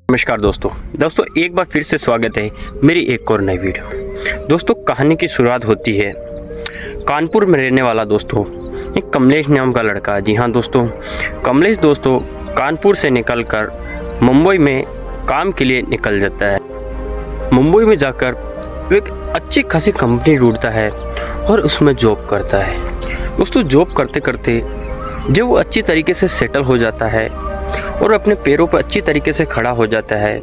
नमस्कार दोस्तों एक बार फिर से स्वागत है मेरी एक और नई वीडियो। दोस्तों कहानी की शुरुआत होती है कानपुर में रहने वाला एक कमलेश नाम का लड़का। जी हाँ दोस्तों, कमलेश कानपुर से निकलकर मुंबई में काम के लिए निकल जाता है। मुंबई में जाकर वो एक अच्छी खासी कंपनी ढूंढता है और उसमें जॉब करता है। दोस्तों जॉब करते करते जब वो अच्छी तरीके से सेटल हो जाता है और अपने पैरों पर अच्छी तरीके से खड़ा हो जाता है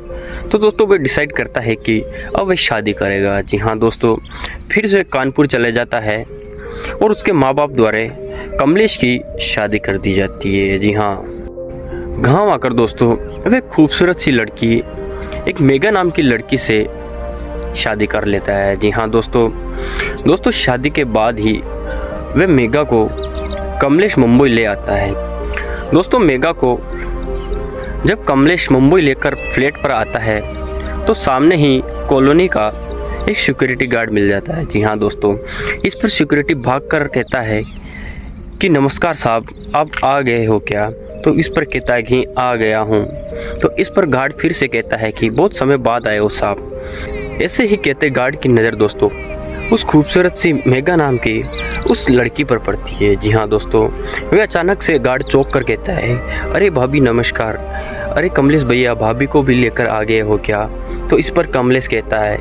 तो दोस्तों वो डिसाइड करता है कि अब वह शादी करेगा। जी हाँ दोस्तों, फिर से कानपुर चले जाता है और उसके माँ बाप द्वारा कमलेश की शादी कर दी जाती है। जी हाँ, गाँव आकर दोस्तों वह खूबसूरत सी लड़की एक मेगा नाम की लड़की से शादी कर लेता है। जी हाँ दोस्तों शादी के बाद ही वह मेगा को कमलेश मुंबई ले आता है। दोस्तों मेगा को जब कमलेश मुंबई लेकर फ्लैट पर आता है तो सामने ही कॉलोनी का एक सिक्योरिटी गार्ड मिल जाता है। जी हाँ दोस्तों, इस पर सिक्योरिटी भागकर कहता है कि नमस्कार साहब, आप आ गए हो क्या? तो इस पर कहता है कि आ गया हूँ। तो इस पर गार्ड फिर से कहता है कि बहुत समय बाद आए हो साहब। ऐसे ही कहते गार्ड की नज़र दोस्तों उस खूबसूरत सी मेगा नाम की उस लड़की पर पड़ती है। जी हाँ दोस्तों, वह अचानक से गार्ड चौंक कर कहता है, अरे भाभी नमस्कार, अरे कमलेश भैया भाभी को भी लेकर आ गए हो क्या? तो इस पर कमलेश कहता है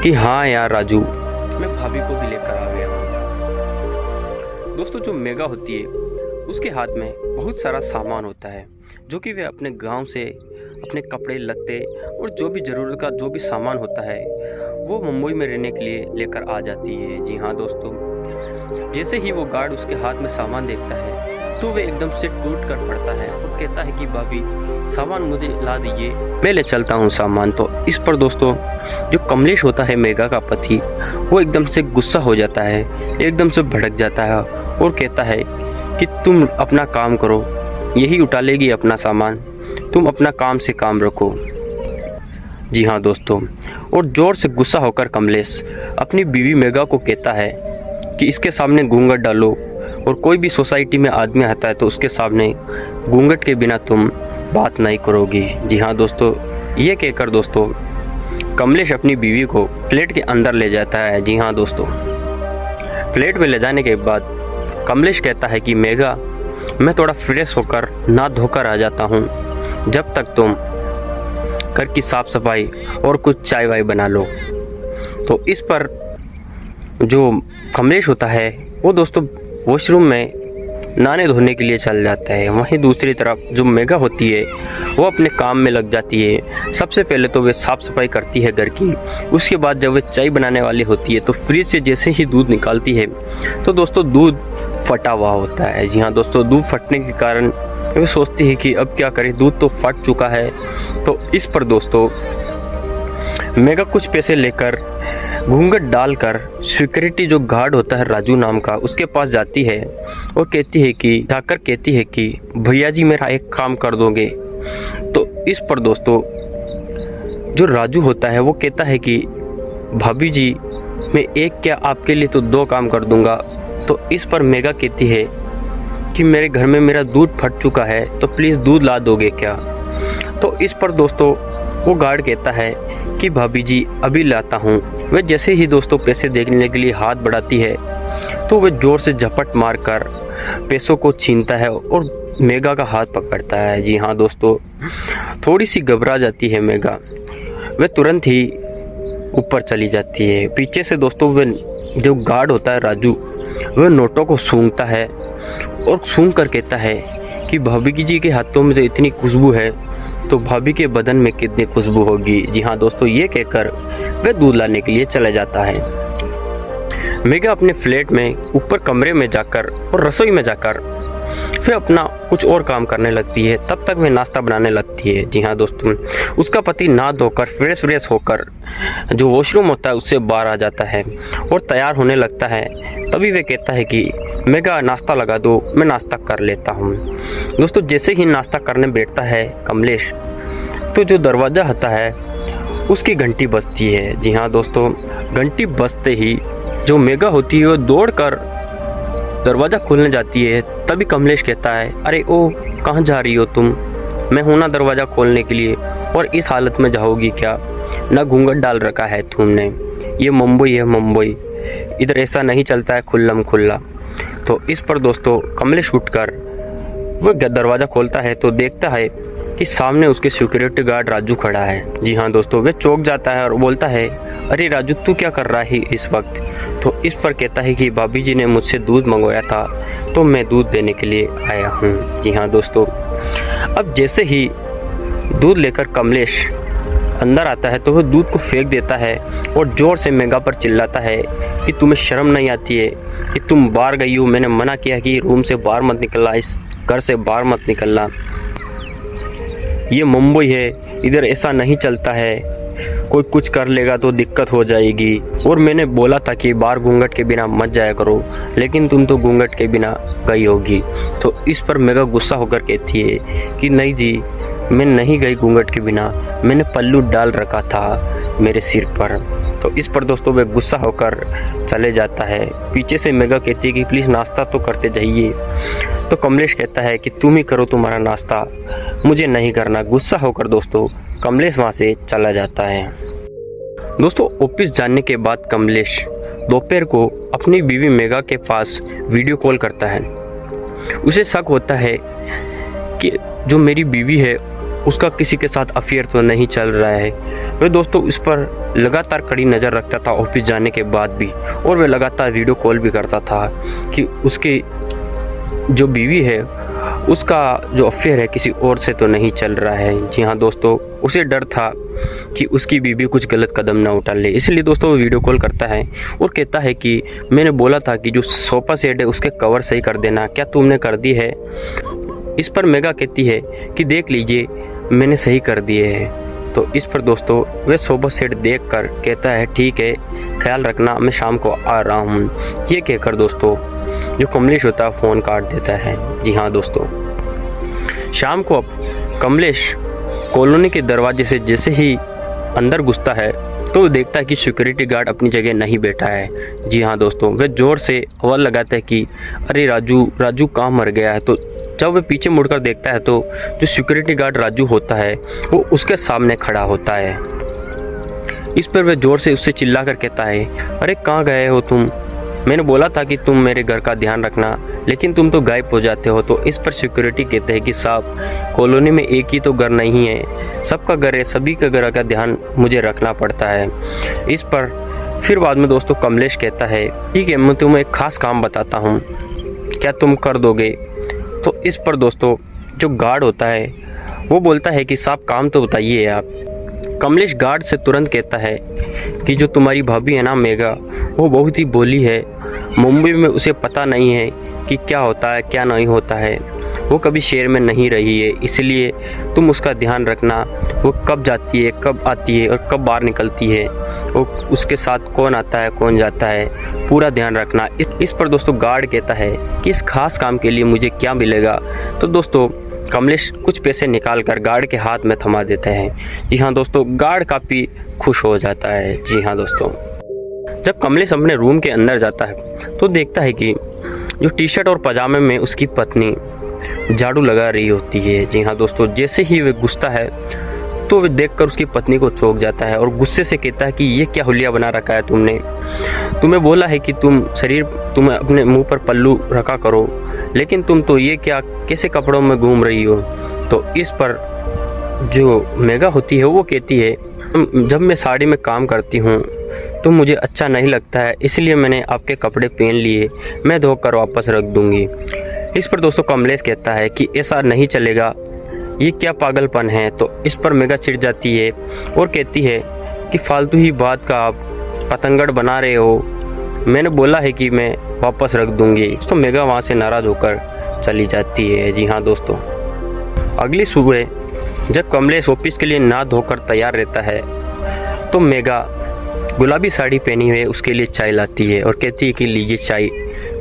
कि हाँ यार राजू, मैं भाभी को भी लेकर आ गया हूँ। दोस्तों जो मेगा होती है उसके हाथ में बहुत सारा सामान होता है जो कि वे अपने गांव से अपने कपड़े लत्ते और जो भी ज़रूरत का जो भी सामान होता है वो मुंबई में रहने के लिए लेकर आ जाती है। जी हाँ दोस्तों, जैसे ही वो गार्ड उसके हाथ में सामान देखता है तो वे एकदम से टूट कर पड़ता है और कहता है कि भाभी सामान मुझे ला दीजिए, मैं ले चलता हूँ सामान। तो इस पर दोस्तों जो कमलेश होता है मेगा का पति, वो एकदम से गुस्सा हो जाता है, एकदम से भड़क जाता है और कहता है कि तुम अपना काम करो, यही उठा लेगी अपना सामान, तुम अपना काम से काम रखो। जी हाँ दोस्तों, और ज़ोर से गुस्सा होकर कमलेश अपनी बीवी मेगा को कहता है कि इसके सामने घूंघट डालो और कोई भी सोसाइटी में आदमी आता है तो उसके सामने घूंघट के बिना तुम बात नहीं करोगी। जी हाँ दोस्तों, ये कहकर दोस्तों कमलेश अपनी बीवी को फ्लैट के अंदर ले जाता है। जी हाँ दोस्तों, फ्लैट में ले जाने के बाद कमलेश कहता है कि मेगा, मैं थोड़ा फ्रेश होकर नहा धोकर आ जाता हूँ, जब तक तुम घर की साफ सफाई और कुछ चाय वाय बना लो। तो इस पर जो कमलेश होता है वो दोस्तों वॉशरूम में नहाने धोने के लिए चल जाता है। वहीं दूसरी तरफ जो मेगा होती है वो अपने काम में लग जाती है। सबसे पहले तो वे साफ़ सफाई करती है घर की, उसके बाद जब वे चाय बनाने वाली होती है तो फ्रिज से जैसे ही दूध निकालती है तो दोस्तों दूध फटा हुआ होता है। जी हाँ दोस्तों, दूध फटने के कारण वे सोचती है कि अब क्या करें, दूध तो फट चुका है। तो इस पर दोस्तों मेगा कुछ पैसे लेकर घूंघट डालकर सिक्योरिटी जो गार्ड होता है राजू नाम का, उसके पास जाती है और कहती है कि भैया जी मेरा एक काम कर दोगे? तो इस पर दोस्तों जो राजू होता है वो कहता है कि भाभी जी मैं एक क्या आपके लिए तो दो काम कर दूंगा। तो इस पर मेगा कहती है कि मेरे घर में मेरा दूध फट चुका है तो प्लीज़ दूध ला दोगे क्या? तो इस पर दोस्तों वो गार्ड कहता है कि भाभी जी अभी लाता हूँ। वह जैसे ही दोस्तों पैसे देखने के लिए हाथ बढ़ाती है तो वह जोर से झपट मारकर पैसों को छीनता है और मेगा का हाथ पकड़ता है। जी हाँ दोस्तों, थोड़ी सी घबरा जाती है मेगा, वह तुरंत ही ऊपर चली जाती है। पीछे से दोस्तों वह जो गार्ड होता है राजू, वह नोटों को सूंघता है और सूंघ कर कहता है कि भाभी जी के हाथों में तो इतनी खुशबू है तो भाभी के बदन में कितनी खुशबू होगी। जी हाँ दोस्तों, ये कहकर वह दूध लाने के लिए चला जाता है। मेगा अपने फ्लैट में ऊपर कमरे में जाकर और रसोई में जाकर फिर अपना कुछ और काम करने लगती है। तब तक वह नाश्ता बनाने लगती है। जी हाँ दोस्तों, उसका पति नहा धोकर फ्रेश होकर जो वॉशरूम होता है उससे बाहर आ जाता है और तैयार होने लगता है। तभी वह कहता है कि मेगा नाश्ता लगा दो, मैं नाश्ता कर लेता हूँ। दोस्तों जैसे ही नाश्ता करने बैठता है कमलेश तो जो दरवाज़ा होता है उसकी घंटी बजती है। जी हाँ दोस्तों, घंटी बजते ही जो मेगा होती है वो दौड़कर दरवाज़ा खोलने जाती है। तभी कमलेश कहता है, अरे ओ कहाँ जा रही हो तुम? मैं हूं ना दरवाज़ा खोलने के लिए, और इस हालत में जाओगी क्या? ना घूंघट डाल रखा है तुमने, ये मुंबई है मुंबई, इधर ऐसा नहीं चलता है खुल्लम खुल्ला। तो इस पर दोस्तों कमलेश उठकर वह दरवाज़ा खोलता है तो देखता है कि सामने उसके सिक्योरिटी गार्ड राजू खड़ा है। जी हाँ दोस्तों, वह चौंक जाता है और बोलता है, अरे राजू तू क्या कर रहा है इस वक्त? तो इस पर कहता है कि भाभी जी ने मुझसे दूध मंगवाया था तो मैं दूध देने के लिए आया हूँ। जी हाँ दोस्तों, अब जैसे ही दूध लेकर कमलेश अंदर आता है तो वह दूध को फेंक देता है और जोर से मेघा पर चिल्लाता है कि तुम्हें शर्म नहीं आती है कि तुम बाहर गई हो? मैंने मना किया कि रूम से बाहर मत निकलना, इस घर से बाहर मत निकलना, ये मुंबई है, इधर ऐसा नहीं चलता है, कोई कुछ कर लेगा तो दिक्कत हो जाएगी। और मैंने बोला था कि बाहर घूंघट के बिना मत जाया करो, लेकिन तुम तो घूंघट के बिना गई होगी। तो इस पर मेघा गुस्सा होकर कहती है कि नहीं जी, मैं नहीं गई घूंघट के बिना, मैंने पल्लू डाल रखा था मेरे सिर पर। तो इस पर दोस्तों वह गुस्सा होकर चले जाता है। पीछे से मेघा कहती है कि प्लीज़ नाश्ता तो करते जाइए। तो कमलेश कहता है कि तुम ही करो तुम्हारा नाश्ता, मुझे नहीं करना। गुस्सा होकर दोस्तों कमलेश वहाँ से चला जाता है। दोस्तों ऑफिस जाने के बाद कमलेश दोपहर को अपनी बीवी मेघा के पास वीडियो कॉल करता है। उसे शक होता है कि जो मेरी बीवी है उसका किसी के साथ अफेयर तो नहीं चल रहा है। वह दोस्तों उस पर लगातार कड़ी नज़र रखता था ऑफिस जाने के बाद भी, और वह लगातार वीडियो कॉल भी करता था कि उसकी जो बीवी है उसका जो अफेयर है किसी और से तो नहीं चल रहा है। जी हाँ दोस्तों, उसे डर था कि उसकी बीवी कुछ गलत कदम ना उठा ले, इसलिए दोस्तों वो वीडियो कॉल करता है और कहता है कि मैंने बोला था कि जो सोफा सेट है उसके कवर सही कर देना, क्या तुमने कर दी है? इस पर मेघा कहती है कि देख लीजिए मैंने सही कर दिए हैं। तो इस पर दोस्तों वह सोफा सेट देखकर कहता है ठीक है, ख्याल रखना, मैं शाम को आ रहा हूँ। ये कहकर दोस्तों जो कमलेश होता है फ़ोन काट देता है। जी हाँ दोस्तों, शाम को अब कमलेश कॉलोनी के दरवाजे से जैसे ही अंदर घुसता है तो वो देखता है कि सिक्योरिटी गार्ड अपनी जगह नहीं बैठा है। जी हाँ दोस्तों, वह ज़ोर से आवाज़ लगाता है कि अरे राजू कहाँ मर गया है? तो जब वह पीछे मुड़कर देखता है तो जो सिक्योरिटी गार्ड राजू होता है वो उसके सामने खड़ा होता है। इस पर वह ज़ोर से उससे चिल्लाकर कहता है, अरे कहाँ गए हो तुम? मैंने बोला था कि तुम मेरे घर का ध्यान रखना, लेकिन तुम तो गायब हो जाते हो। तो इस पर सिक्योरिटी कहते हैं कि साहब कॉलोनी में एक ही तो घर नहीं है, सबका घर है, सभी के घर का ध्यान मुझे रखना पड़ता है। इस पर फिर बाद में दोस्तों कमलेश कहता है ठीक है, मैं तुम्हें एक खास काम बताता हूँ, क्या तुम कर दोगे? तो इस पर दोस्तों जो गार्ड होता है वो बोलता है कि साहब काम तो बताइए आप। कमलेश गार्ड से तुरंत कहता है कि जो तुम्हारी भाभी है ना मेघा, वो बहुत ही भोली है, मुंबई में उसे पता नहीं है कि क्या होता है क्या नहीं होता है, वो कभी शहर में नहीं रही है, इसलिए तुम उसका ध्यान रखना, वो कब जाती है कब आती है और कब बाहर निकलती है, वो उसके साथ कौन आता है कौन जाता है, पूरा ध्यान रखना। इस पर दोस्तों गार्ड कहता है कि इस खास काम के लिए मुझे क्या मिलेगा? तो दोस्तों कमलेश कुछ पैसे निकाल कर गार्ड के हाथ में थमा देते हैं। जी हाँ दोस्तों, गार्ड काफ़ी खुश हो जाता है। जी हाँ दोस्तों, जब कमलेश अपने रूम के अंदर जाता है तो देखता है कि जो टी शर्ट और पजामे में उसकी पत्नी झाड़ू लगा रही होती है। जी हाँ दोस्तों, जैसे ही वह घुसता है तो वह देखकर उसकी पत्नी को चौंक जाता है और गुस्से से कहता है कि ये क्या हुलिया बना रखा है तुमने? तुम्हें बोला है कि तुम अपने मुंह पर पल्लू रखा करो, लेकिन तुम तो ये क्या कैसे कपड़ों में घूम रही हो? तो इस पर जो मेघा होती है वो कहती है जब मैं साड़ी में काम करती हूँ तो मुझे अच्छा नहीं लगता है, इसलिए मैंने आपके कपड़े पहन लिए, मैं धोकर वापस रख दूँगी। इस पर दोस्तों कमलेश कहता है कि ऐसा नहीं चलेगा, ये क्या पागलपन है? तो इस पर मेघा चिढ़ जाती है और कहती है कि फालतू ही बात का आप पतंगड़ बना रहे हो, मैंने बोला है कि मैं वापस रख दूंगी। तो मेघा वहाँ से नाराज़ होकर चली जाती है। जी हाँ दोस्तों, अगली सुबह जब कमलेश ऑफिस के लिए नहा धोकर तैयार रहता है तो मेघा गुलाबी साड़ी पहनी हुई उसके लिए चाय लाती है और कहती है कि लीजिए चाय।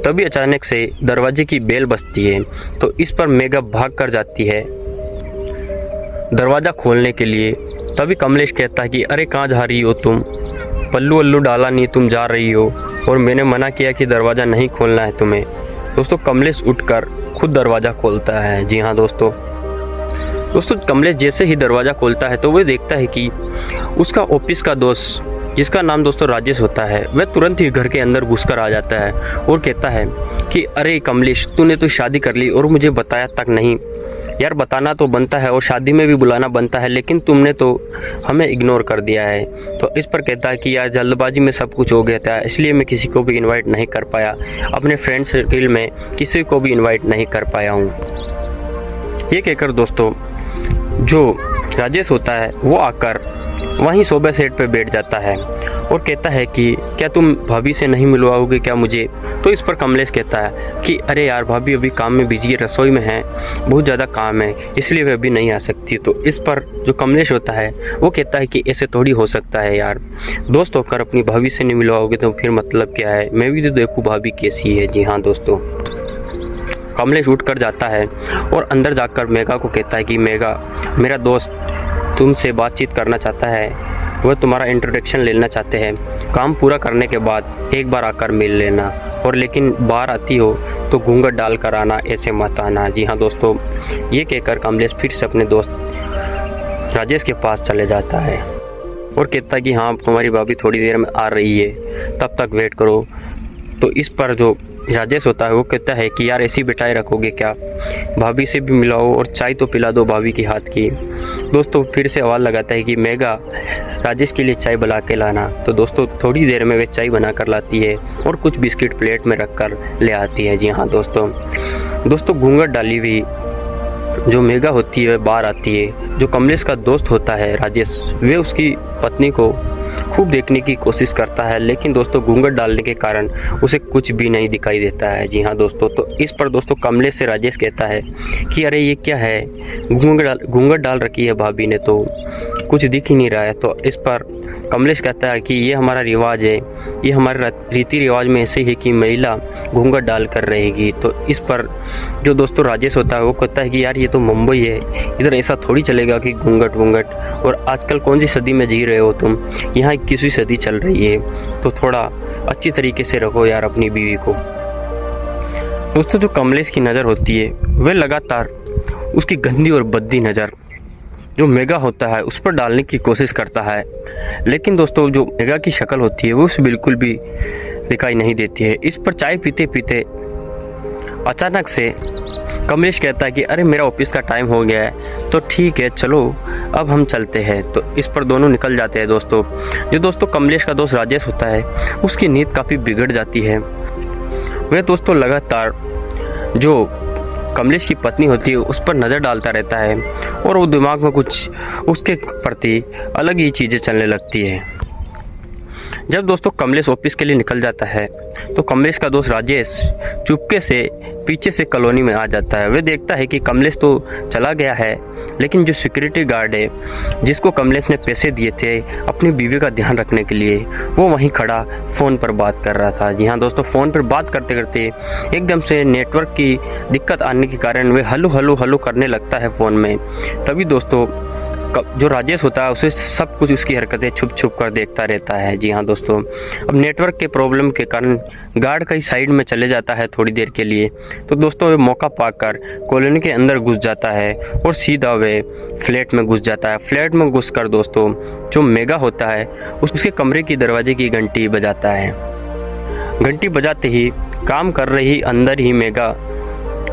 तभी अचानक से दरवाजे की बेल बजती है तो इस पर मेघा भाग कर जाती है दरवाज़ा खोलने के लिए। तभी कमलेश कहता है कि अरे कहाँ जा रही हो तुम? पल्लू वल्लू डाला नहीं, तुम जा रही हो और मैंने मना किया कि दरवाज़ा नहीं खोलना है तुम्हें। दोस्तों कमलेश उठकर खुद दरवाज़ा खोलता है। जी हाँ दोस्तों, दोस्तों कमलेश जैसे ही दरवाज़ा खोलता है तो वह देखता है कि उसका ऑफिस का दोस्त, जिसका नाम दोस्तों राजेश होता है, वह तुरंत ही घर के अंदर घुसकर आ जाता है और कहता है कि अरे कमलेश, तूने तो शादी कर ली और मुझे बताया तक नहीं। यार बताना तो बनता है और शादी में भी बुलाना बनता है, लेकिन तुमने तो हमें इग्नोर कर दिया है। तो इस पर कहता है कि यार जल्दबाजी में सब कुछ हो गया था, इसलिए मैं किसी को भी इनवाइट नहीं कर पाया, अपने फ्रेंड सर्किल में किसी को भी इनवाइट नहीं कर पाया हूँ। ये कहकर दोस्तों जो राजेश होता है वो आकर वहीं सोफा सेट पे बैठ जाता है और कहता है कि क्या तुम भाभी से नहीं मिलवाओगे क्या मुझे। तो इस पर कमलेश कहता है कि अरे यार भाभी अभी काम में बिजी है, रसोई में है, बहुत ज़्यादा काम है, इसलिए वह अभी नहीं आ सकती। तो इस पर जो कमलेश होता है वो कहता है कि ऐसे थोड़ी हो सकता है यार, दोस्त होकर अपनी भाभी से नहीं मिलवाओगे तो फिर मतलब क्या है, मैं भी तो देखूँ भाभी कैसी है। जी हाँ दोस्तों, कमलेश उठ कर जाता है और अंदर जाकर मेघा को कहता है कि मेघा, मेरा दोस्त तुमसे बातचीत करना चाहता है, वह तुम्हारा इंट्रोडक्शन लेना चाहते हैं, काम पूरा करने के बाद एक बार आकर मिल लेना, और लेकिन बाहर आती हो तो घूंघट डाल कर आना, ऐसे मत आना। जी हाँ दोस्तों, ये कहकर कमलेश फिर से अपने दोस्त राजेश के पास चले जाता है और कहता है कि हाँ तुम्हारी भाभी थोड़ी देर में आ रही है, तब तक वेट करो। तो इस पर जो राजेश होता है वो कहता है कि यार ऐसी बिठाए रखोगे क्या, भाभी से भी मिलाओ और चाय तो पिला दो भाभी की हाथ की। दोस्तों फिर से आवाज़ लगाता है कि मेघा, राजेश के लिए चाय बना के लाना। तो दोस्तों थोड़ी देर में वे चाय बना कर लाती है और कुछ बिस्किट प्लेट में रख कर ले आती है। जी हाँ दोस्तों घूंघट डाली हुई जो मेघा होती है वह बाहर आती है। जो कमलेश का दोस्त होता है राजेश, वे उसकी पत्नी को खूब देखने की कोशिश करता है, लेकिन दोस्तों घूंघट डालने के कारण उसे कुछ भी नहीं दिखाई देता है। जी हाँ दोस्तों, तो इस पर दोस्तों कमलेश से राजेश कहता है कि अरे ये क्या है, घूंघट डाल रखी है भाभी ने, तो कुछ दिख ही नहीं रहा है। तो इस पर कमलेश कहता है कि ये हमारा रिवाज है, ये हमारे रीति रिवाज में ऐसे ही कि महिला घूंघट डाल कर रहेगी। तो इस पर जो दोस्तों राजेश होता है वो कहता है कि यार ये तो मुंबई है, इधर ऐसा थोड़ी चलेगा कि घूंघट, और आजकल कौन सी सदी में जी रहे हो तुम, यहाँ 21वीं सदी चल रही है, तो थोड़ा अच्छी तरीके से रखो यार अपनी बीवी को। दोस्तों जो कमलेश की नज़र होती है वह लगातार उसकी गंदी और भद्दी नज़र जो मेघा होता है उस पर डालने की कोशिश करता है, लेकिन दोस्तों जो मेघा की शक्ल होती है वो उसे बिल्कुल भी दिखाई नहीं देती है। इस पर चाय पीते पीते अचानक से कमलेश कहता है कि अरे मेरा ऑफिस का टाइम हो गया है, तो ठीक है चलो अब हम चलते हैं। तो इस पर दोनों निकल जाते हैं। दोस्तों कमलेश का दोस्त राजेश होता है उसकी नींद काफ़ी बिगड़ जाती है। वह दोस्तों लगातार जो कमलेश की पत्नी होती है उस पर नज़र डालता रहता है और वो दिमाग में कुछ उसके प्रति अलग ही चीज़ें चलने लगती है। जब दोस्तों कमलेश ऑफिस के लिए निकल जाता है तो कमलेश का दोस्त राजेश चुपके से पीछे से कॉलोनी में आ जाता है। वह देखता है कि कमलेश तो चला गया है, लेकिन जो सिक्योरिटी गार्ड है जिसको कमलेश ने पैसे दिए थे अपनी बीवी का ध्यान रखने के लिए, वो वहीं खड़ा फ़ोन पर बात कर रहा था। जी हाँ दोस्तों, फ़ोन पर बात करते करते एकदम से नेटवर्क की दिक्कत आने के कारण वह हलो करने लगता है फ़ोन में। तभी दोस्तों जो राजेश होता है उसे सब कुछ उसकी हरकतें छुप कर देखता रहता है। जी हाँ दोस्तों, अब नेटवर्क के प्रॉब्लम के कारण गार्ड कहीं साइड में चले जाता है थोड़ी देर के लिए। तो दोस्तों वे मौका पाकर कॉलोनी के अंदर घुस जाता है और सीधा वे फ्लैट में घुस जाता है। फ्लैट में घुसकर दोस्तों जो मेघा होता है उसके कमरे की दरवाजे की घंटी बजाता है। घंटी बजाते ही काम कर रही अंदर ही मेघा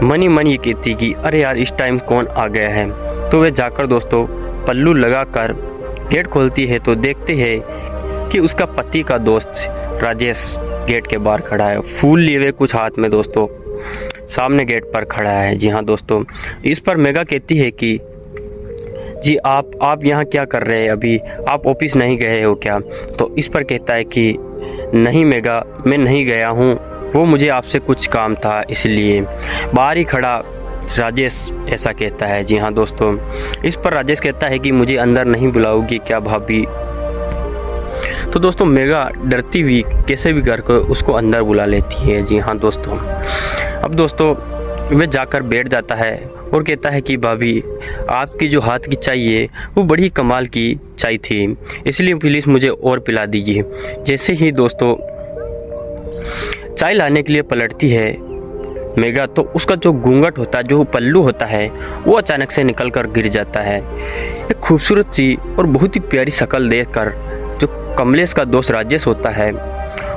मन ही मन ये कहती कि अरे यार इस टाइम कौन आ गया है। तो वे जाकर दोस्तों पल्लू लगाकर गेट खोलती है तो देखते हैं कि उसका पति का दोस्त राजेश गेट के बाहर खड़ा है, फूल लिए हुए कुछ हाथ में दोस्तों सामने गेट पर खड़ा है। जी हाँ दोस्तों, इस पर मेघा कहती है कि जी आप यहाँ क्या कर रहे हैं, अभी आप ऑफिस नहीं गए हो क्या। तो इस पर कहता है कि नहीं मेघा, मैं नहीं गया हूँ, वो मुझे आपसे कुछ काम था इसलिए। बाहर ही खड़ा राजेश ऐसा कहता है। जी हाँ दोस्तों, इस पर राजेश कहता है कि मुझे अंदर नहीं बुलाओगी क्या भाभी। तो दोस्तों मेघा डरती हुई कैसे भी करके उसको अंदर बुला लेती है। जी हाँ दोस्तों, अब दोस्तों वह जाकर बैठ जाता है और कहता है कि भाभी आपकी जो हाथ की चाय है वो बड़ी कमाल की चाय थी, इसलिए प्लीज़ मुझे और पिला दीजिए। जैसे ही दोस्तों चाय लाने के लिए पलटती है मेगा तो उसका जो घूंघट होता है, जो पल्लू होता है, वो अचानक से निकल कर गिर जाता है। एक खूबसूरत सी और बहुत ही प्यारी शक्ल देखकर जो कमलेश का दोस्त राजेश होता है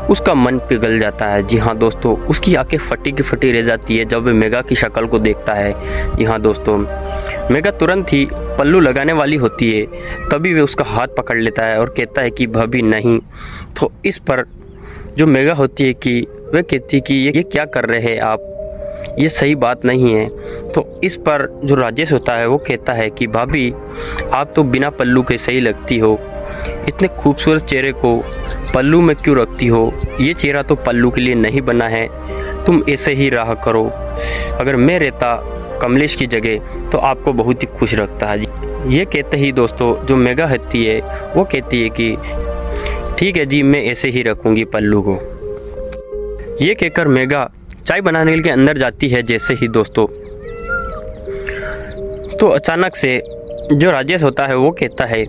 उसका मन पिघल जाता है। जी हाँ दोस्तों, उसकी आंखें फटी की फटी रह जाती है जब वे मेगा की शक्ल को देखता है। जी हाँ दोस्तों, मेगा तुरंत ही पल्लू लगाने वाली होती है, तभी वे उसका हाथ पकड़ लेता है और कहता है कि भाभी नहीं। तो इस पर जो मेगा होती है कि वह कहती है कि ये क्या कर रहे हैं आप, ये सही बात नहीं है। तो इस पर जो राजेश होता है वो कहता है कि भाभी आप तो बिना पल्लू के सही लगती हो, इतने खूबसूरत चेहरे को पल्लू में क्यों रखती हो, ये चेहरा तो पल्लू के लिए नहीं बना है, तुम ऐसे ही रहा करो। अगर मैं रहता कमलेश की जगह तो आपको बहुत ही खुश रखता है। ये कहते ही दोस्तों जो मेगा होती है वो कहती है कि ठीक है जी, मैं ऐसे ही रखूँगी पल्लू को। ये कहकर मेगा चाय बनाने के लिए अंदर जाती है। जैसे ही दोस्तों तो अचानक से जो राजेश होता है वो कहता है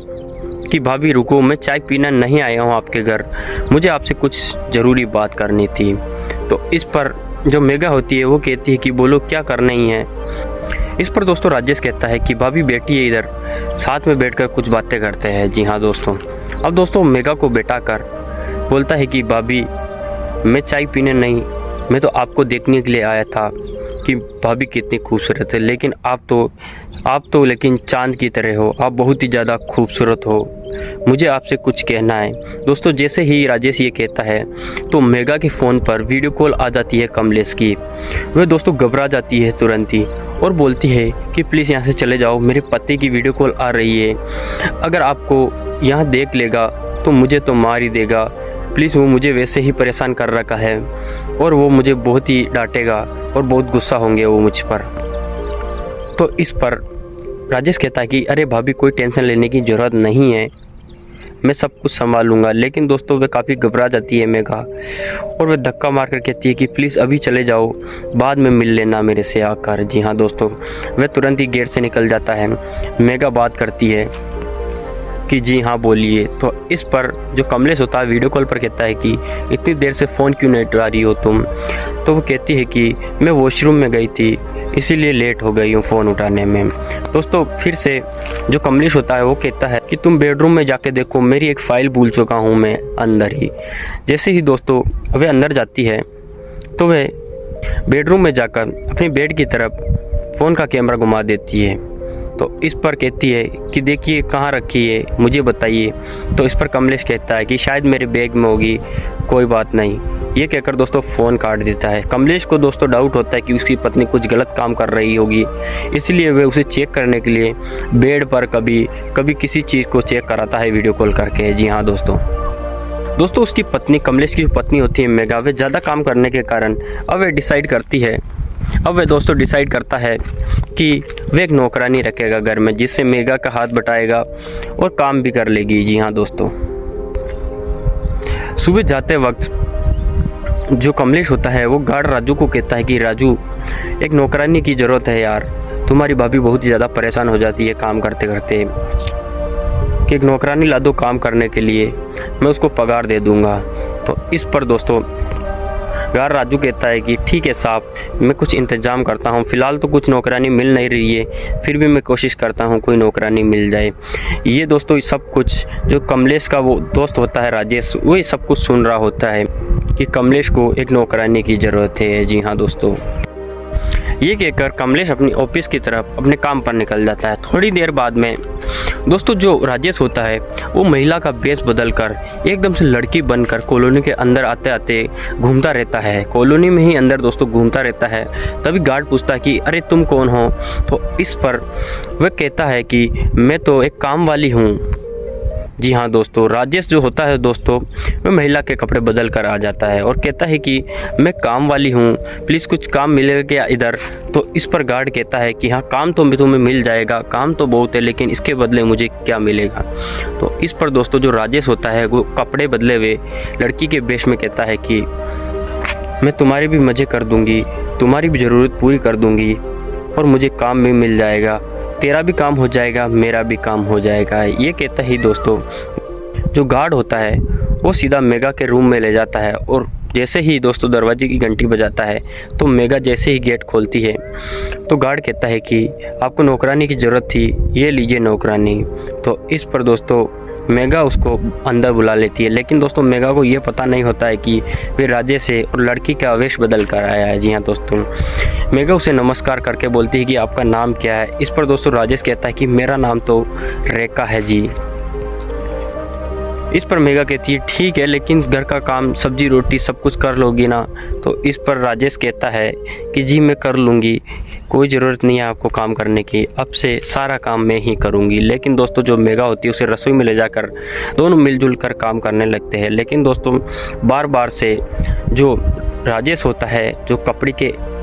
कि भाभी रुको, मैं चाय पीना नहीं आया हूँ आपके घर, मुझे आपसे कुछ ज़रूरी बात करनी थी। तो इस पर जो मेगा होती है वो कहती है कि बोलो क्या करना ही है। इस पर दोस्तों राजेश कहता है कि भाभी बैठिए इधर, साथ में बैठकर कुछ बातें करते हैं। जी हाँ दोस्तों, अब दोस्तों मेगा को बैठाकर बोलता है कि भाभी मैं चाय पीने नहीं, मैं तो आपको देखने के लिए आया था कि भाभी कितनी खूबसूरत है, लेकिन आप तो लेकिन चांद की तरह हो, आप बहुत ही ज़्यादा खूबसूरत हो, मुझे आपसे कुछ कहना है। दोस्तों जैसे ही राजेश ये कहता है तो मेगा के फ़ोन पर वीडियो कॉल आ जाती है कमलेश की। वह दोस्तों घबरा जाती है तुरंत ही और बोलती है कि प्लीज़ यहाँ से चले जाओ, मेरे पति की वीडियो कॉल आ रही है, अगर आपको यहाँ देख लेगा तो मुझे तो मार ही देगा, प्लीज़, वो मुझे वैसे ही परेशान कर रखा है और वो मुझे बहुत ही डांटेगा और बहुत गुस्सा होंगे वो मुझ पर। तो इस पर राजेश कहता है कि अरे भाभी कोई टेंशन लेने की ज़रूरत नहीं है, मैं सब कुछ संभालूंगा। लेकिन दोस्तों वह काफ़ी घबरा जाती है मेगा और वह धक्का मार कर कहती है कि प्लीज़ अभी चले जाओ, बाद में मिल लेना मेरे से आकर। जी हाँ दोस्तों, वह तुरंत ही गेट से निकल जाता है। मेगा बात करती है कि जी हाँ बोलिए। तो इस पर जो कमलेश होता है वीडियो कॉल पर कहता है कि इतनी देर से फ़ोन क्यों नहीं उठा रही हो तुम। तो वो कहती है कि मैं वॉशरूम में गई थी इसीलिए लेट हो गई हूँ फ़ोन उठाने में। दोस्तों फिर से जो कमलेश होता है वो कहता है कि तुम बेडरूम में जाके देखो, मेरी एक फ़ाइल भूल चुका हूँ मैं अंदर ही। जैसे ही दोस्तों वह अंदर जाती है तो वह बेडरूम में जाकर अपनी बेड की तरफ फ़ोन का कैमरा घुमा देती है। तो इस पर कहती है कि देखिए कहाँ रखी है, मुझे बताइए। तो इस पर कमलेश कहता है कि शायद मेरे बैग में होगी, कोई बात नहीं। ये कहकर दोस्तों फ़ोन काट देता है। कमलेश को दोस्तों डाउट होता है कि उसकी पत्नी कुछ गलत काम कर रही होगी, इसलिए वह उसे चेक करने के लिए बेड पर कभी किसी चीज़ को चेक कराता है वीडियो कॉल करके। जी हाँ दोस्तों उसकी पत्नी, कमलेश की पत्नी होती है मेगा, वह ज़्यादा काम करने के कारण अब वह दोस्तों डिसाइड करता है कि वह एक नौकरानी रखेगा घर में, जिससे मेगा का हाथ बटाएगा और काम भी कर लेगी। जी हाँ दोस्तों, सुबह जाते वक्त जो कमलेश होता है वो गार्ड राजू को कहता है कि राजू एक नौकरानी की ज़रूरत है यार, तुम्हारी भाभी बहुत ही ज़्यादा परेशान हो जाती है काम करते करते, कि एक नौकरानी ला दो काम करने के लिए, मैं उसको पगार दे दूँगा। तो इस पर दोस्तों गार्ड राजू कहता है कि ठीक है साहब, मैं कुछ इंतज़ाम करता हूँ, फ़िलहाल तो कुछ नौकरानी मिल नहीं रही है, फिर भी मैं कोशिश करता हूँ कोई नौकरानी मिल जाए। ये दोस्तों सब कुछ जो कमलेश का वो दोस्त होता है राजेश, वही सब कुछ सुन रहा होता है कि कमलेश को एक नौकरानी की ज़रूरत है। जी हाँ दोस्तों, ये कहकर कमलेश अपनी ऑफिस की तरफ अपने काम पर निकल जाता है। थोड़ी देर बाद में दोस्तों जो राजेश होता है वो महिला का वेश बदलकर एकदम से लड़की बनकर कॉलोनी के अंदर आते आते घूमता रहता है। कॉलोनी में ही अंदर दोस्तों घूमता रहता है। तभी गार्ड पूछता है कि अरे तुम कौन हो। तो इस पर वह कहता है कि मैं तो एक काम वाली हूँ। जी हाँ दोस्तों, राजेश जो होता है दोस्तों वह महिला के कपड़े बदल कर आ जाता है और कहता है कि मैं काम वाली हूँ, प्लीज़ कुछ काम मिलेगा क्या इधर। तो इस पर गार्ड कहता है कि हाँ काम तो तुम्हें मिल जाएगा, काम तो बहुत है, लेकिन इसके बदले मुझे क्या मिलेगा। तो इस पर दोस्तों जो राजेश होता है वो कपड़े बदले हुए लड़की के वेश में कहता है कि मैं तुम्हारे भी मज़े कर दूँगी, तुम्हारी भी ज़रूरत पूरी कर दूँगी और मुझे काम भी मिल जाएगा, तेरा भी काम हो जाएगा, मेरा भी काम हो जाएगा। ये कहता ही दोस्तों जो गार्ड होता है वो सीधा मेगा के रूम में ले जाता है और जैसे ही दोस्तों दरवाजे की घंटी बजाता है तो मेगा जैसे ही गेट खोलती है तो गार्ड कहता है कि आपको नौकरानी की ज़रूरत थी, ये लीजिए नौकरानी। तो इस पर दोस्तों मेगा उसको अंदर बुला लेती है, लेकिन दोस्तों मेगा को ये पता नहीं होता है कि वे राजेश है और लड़की का आवेश बदल कर आया है। जी हाँ दोस्तों, मेगा उसे नमस्कार करके बोलती है कि आपका नाम क्या है। इस पर दोस्तों राजेश कहता है कि मेरा नाम तो रेखा है जी। इस पर मेगा कहती है ठीक है, लेकिन घर का काम सब्जी रोटी सब कुछ कर लोगी ना। तो इस पर राजेश कहता है कि जी मैं कर लूँगी, कोई ज़रूरत नहीं है आपको काम करने की, अब से सारा काम मैं ही करूँगी। लेकिन दोस्तों जो मेगा होती है उसे रसोई में ले जाकर दोनों मिलजुल कर काम करने लगते हैं। लेकिन दोस्तों बार बार से जो राजेश होता है,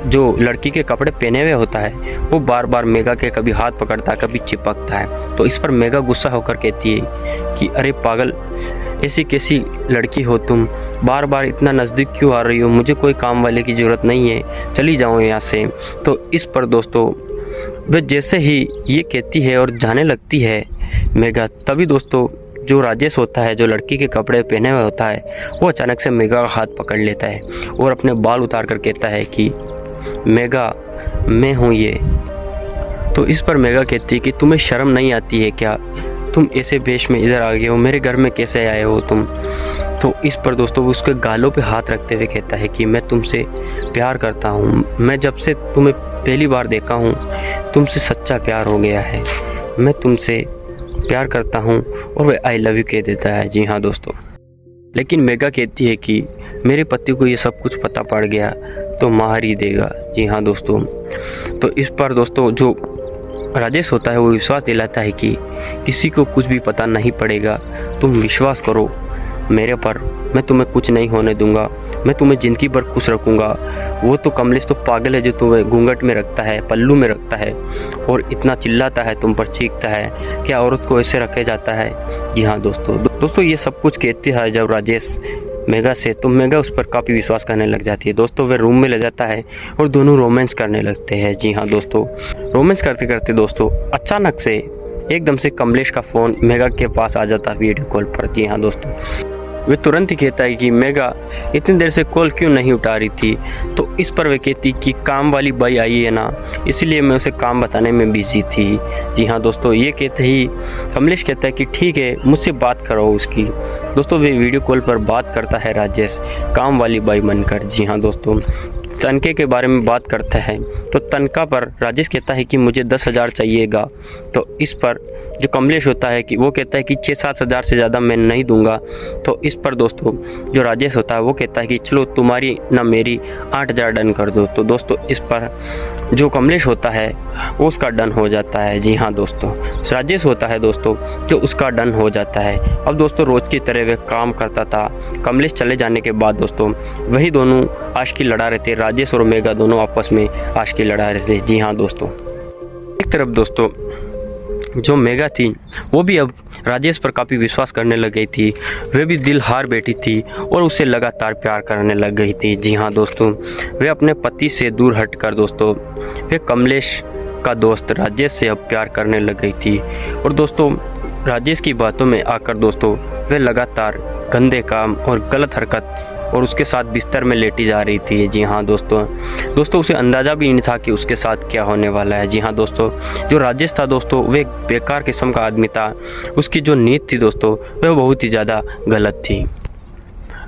जो लड़की के कपड़े पहने हुए होता है, वो बार बार मेगा के कभी हाथ पकड़ता है कभी चिपकता है। तो इस पर मेगा गुस्सा होकर कहती है कि अरे पागल, ऐसी कैसी लड़की हो तुम, बार बार इतना नज़दीक क्यों आ रही हो, मुझे कोई काम वाले की ज़रूरत नहीं है, चली जाओ यहाँ से। तो इस पर दोस्तों वह जैसे ही ये कहती है और जाने लगती है मेगा, तभी दोस्तों जो राजेश होता है, जो लड़की के कपड़े पहने हुए होता है, वो अचानक से मेगा का हाथ पकड़ लेता है और अपने बाल उतार कर कहता है कि मेगा मैं हूँ ये। तो इस पर मेगा कहती है कि तुम्हें शर्म नहीं आती है क्या, तुम ऐसे वेश में इधर आ गए हो, मेरे घर में कैसे आए हो तुम। तो इस पर दोस्तों वो उसके गालों पे हाथ रखते हुए कहता है कि मैं तुमसे प्यार करता हूँ, मैं जब से तुम्हें पहली बार देखा हूँ तुमसे सच्चा प्यार हो गया है, मैं तुमसे प्यार करता हूँ। और वह आई लव यू कह देता है। जी हाँ दोस्तों, लेकिन मेगा कहती है कि मेरे पति को ये सब कुछ पता पड़ गया तो मार ही देगा। जी हाँ दोस्तों, तो इस पर दोस्तों जो राजेश होता है वो विश्वास दिलाता है कि किसी को कुछ भी पता नहीं पड़ेगा, तुम विश्वास करो मेरे पर, मैं तुम्हें कुछ नहीं होने दूंगा, मैं तुम्हें ज़िंदगी भर खुश रखूंगा। वो तो कमलेश तो पागल है जो तुम्हें घूंघट में रखता है, पल्लू में रखता है और इतना चिल्लाता है, तुम पर चीखता है, क्या औरत को ऐसे रखे जाता है। जी हाँ दोस्तों ये सब कुछ कहती है जब राजेश मेगा से, तो मेगा उस पर काफ़ी विश्वास करने लग जाती है। दोस्तों वह रूम में ले जाता है और दोनों रोमांस करने लगते हैं। जी हाँ दोस्तों, रोमांस करते करते दोस्तों अचानक से एकदम से कमलेश का फ़ोन मेगा के पास आ जाता है वीडियो कॉल पर। जी हाँ दोस्तों, वे तुरंत ही कहता है कि मेगा इतनी देर से कॉल क्यों नहीं उठा रही थी। तो इस पर वे कहती कि काम वाली बाई आई है ना, इसलिए मैं उसे काम बताने में बिजी थी। जी हाँ दोस्तों, ये कहते ही कमलेश कहता है कि ठीक है मुझसे बात करो उसकी। दोस्तों वे वीडियो कॉल पर बात करता है राजेश काम वाली बाई बनकर। जी हाँ दोस्तों, तनखे के बारे में बात करता है तो तनख्वाह पर राजेश कहता है कि मुझे 10,000 चाहिएगा। तो इस पर जो कमलेश होता है कि वो कहता है कि 6-7 हज़ार से ज़्यादा मैं नहीं दूंगा। तो इस पर दोस्तों जो राजेश होता है वो कहता है कि चलो तुम्हारी ना मेरी 8,000 डन कर दो। तो दोस्तों इस पर जो कमलेश होता है वो उसका डन हो जाता है। जी हाँ दोस्तों, राजेश होता है दोस्तों जो उसका डन हो जाता है। अब दोस्तों रोज़ की तरह वह काम करता था। कमलेश चले जाने के बाद दोस्तों वही दोनों आशिकी लड़ा रहे थे, राजेश और मेगा दोनों आपस में आशिकी लड़ा रहे थे। जी हाँ दोस्तों, एक तरफ दोस्तों जो मेगा थी वो भी अब राजेश पर काफ़ी विश्वास करने लग गई थी, वह भी दिल हार बैठी थी और उसे लगातार प्यार करने लग गई थी। जी हाँ दोस्तों, वे अपने पति से दूर हटकर दोस्तों वे कमलेश का दोस्त राजेश से अब प्यार करने लग गई थी। और दोस्तों राजेश की बातों में आकर दोस्तों वे लगातार गंदे काम और गलत हरकत और उसके साथ बिस्तर में लेटी जा रही थी। जी हाँ दोस्तों उसे अंदाज़ा भी नहीं था कि उसके साथ क्या होने वाला है। जी हाँ दोस्तों, जो राजेश था दोस्तों वह एक बेकार किस्म का आदमी था, उसकी जो नीयत थी दोस्तों वह बहुत ही ज़्यादा गलत थी।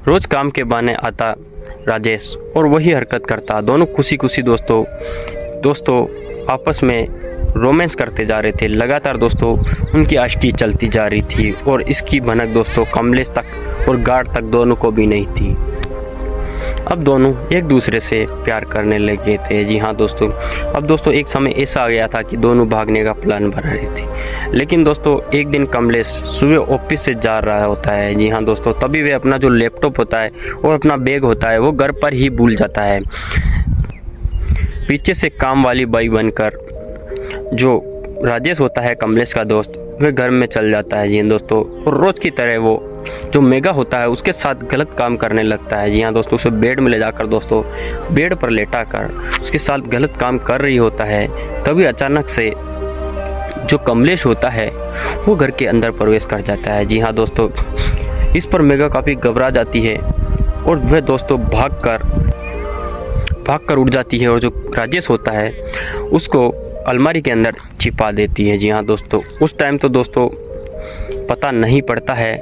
रोज़ काम के बहाने आता राजेश और वही हरकत करता, दोनों खुशी खुशी दोस्तों आपस में रोमांस करते जा रहे थे। लगातार दोस्तों उनकी आशिकी चलती जा रही थी और इसकी भनक दोस्तों कमलेश तक और गार्ड तक दोनों को भी नहीं थी। अब दोनों एक दूसरे से प्यार करने लगे थे। जी हाँ दोस्तों, अब दोस्तों एक समय ऐसा आ गया था कि दोनों भागने का प्लान बना रहे थे। लेकिन दोस्तों एक दिन कमलेश सुबह ऑफिस से जा रहा होता है। जी हाँ दोस्तों, तभी वे अपना जो लैपटॉप होता है और अपना बैग होता है वो घर पर ही भूल जाता है। पीछे से काम वाली बाई बनकर जो राजेश होता है कमलेश का दोस्त वह घर में चल जाता है। जी दोस्तों, और रोज़ की तरह वो जो मेगा होता है उसके साथ गलत काम करने लगता है। जी हाँ दोस्तों, उसे बेड में ले जाकर दोस्तों बेड पर लेटा कर उसके साथ गलत काम कर रही होता है। तभी अचानक से जो कमलेश होता है वो घर के अंदर प्रवेश कर जाता है। जी हाँ दोस्तों, इस पर मेगा काफ़ी घबरा जाती है और वह दोस्तों भागकर उड़ जाती है और जो राजेश होता है उसको अलमारी के अंदर छिपा देती है। जी हाँ दोस्तों, उस टाइम तो दोस्तों पता नहीं पड़ता है,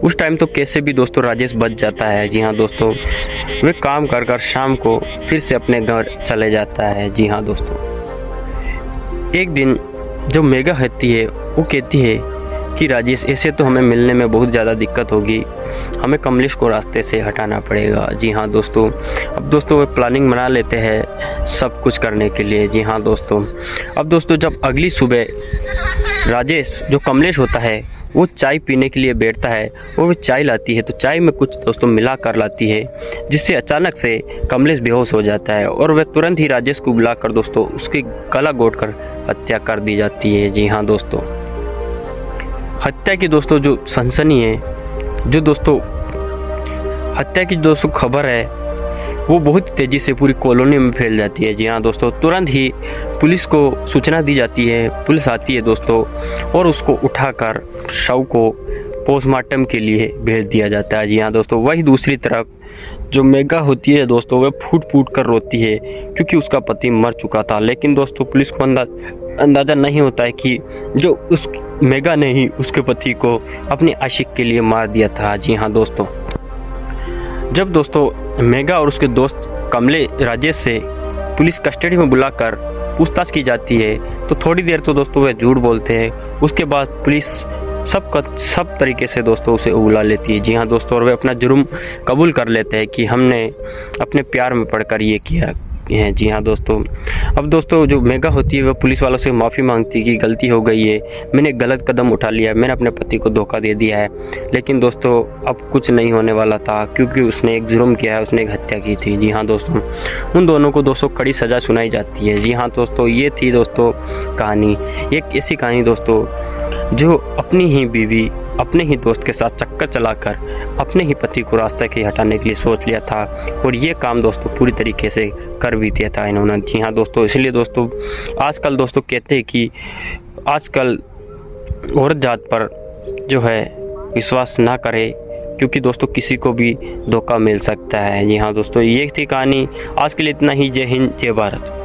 उस टाइम तो कैसे भी दोस्तों राजेश बच जाता है। जी हाँ दोस्तों, वे काम कर कर शाम को फिर से अपने घर चले जाता है। जी हाँ दोस्तों, एक दिन जो मेगा होती है वो कहती है कि राजेश ऐसे तो हमें मिलने में बहुत ज़्यादा दिक्कत होगी, हमें कमलेश को रास्ते से हटाना पड़ेगा। जी हाँ दोस्तों, अब दोस्तों वे प्लानिंग बना लेते हैं सब कुछ करने के लिए। जी हाँ दोस्तों, अब दोस्तों जब अगली सुबह राजेश जो कमलेश होता है वो चाय पीने के लिए बैठता है और वो चाय लाती है, तो चाय में कुछ दोस्तों मिला कर लाती है, जिससे अचानक से कमलेश बेहोश हो जाता है और वह तुरंत ही राजेश को बुलाकर दोस्तों उसकी गला घोंटकर हत्या कर दी जाती है। जी हाँ दोस्तों, हत्या की दोस्तों जो सनसनी है, जो दोस्तों हत्या की दोस्तों खबर है वो बहुत तेज़ी से पूरी कॉलोनी में फैल जाती है। जी हाँ दोस्तों, तुरंत ही पुलिस को सूचना दी जाती है, पुलिस आती है दोस्तों और उसको उठाकर शव को पोस्टमार्टम के लिए भेज दिया जाता है। जी हाँ दोस्तों, वही दूसरी तरफ जो मेगा होती है दोस्तों वह फूट फूट कर रोती है क्योंकि उसका पति मर चुका था। लेकिन दोस्तों पुलिस को अंदाज़ा नहीं होता है कि जो उस मेगा ने ही उसके पति को अपने आशिक के लिए मार दिया था। जी हाँ दोस्तों, जब दोस्तों मेगा और उसके दोस्त कमले राजेश से पुलिस कस्टडी में बुलाकर पूछताछ की जाती है तो थोड़ी देर तो दोस्तों वह झूठ बोलते हैं, उसके बाद पुलिस सब तरीके से दोस्तों उसे उगला लेती है। जी हाँ दोस्तों, और वे अपना जुर्म कबूल कर लेते हैं कि हमने अपने प्यार में पड़कर ये किया है। जी हाँ दोस्तों, अब दोस्तों जो मेगा होती है वह पुलिस वालों से माफ़ी मांगती है कि गलती हो गई है, मैंने गलत कदम उठा लिया है, मैंने अपने पति को धोखा दे दिया है। लेकिन दोस्तों अब कुछ नहीं होने वाला था क्योंकि उसने एक जुर्म किया है, उसने एक हत्या की थी। जी हाँ दोस्तों, उन दोनों को दोस्तों कड़ी सज़ा सुनाई जाती है। जी हाँ दोस्तों, ये थी दोस्तों कहानी, एक ऐसी कहानी दोस्तों जो अपनी ही बीवी अपने ही दोस्त के साथ चक्कर चलाकर अपने ही पति को रास्ते के हटाने के लिए सोच लिया था और ये काम दोस्तों पूरी तरीके से कर भी दिया था इन्होंने। जी हाँ दोस्तों, इसलिए दोस्तों आजकल दोस्तों कहते हैं कि आजकल औरत जात पर जो है विश्वास ना करे क्योंकि दोस्तों किसी को भी धोखा मिल सकता है। जी हाँ दोस्तों, ये थी कहानी, आज के लिए इतना ही। जय हिंद, जय भारत।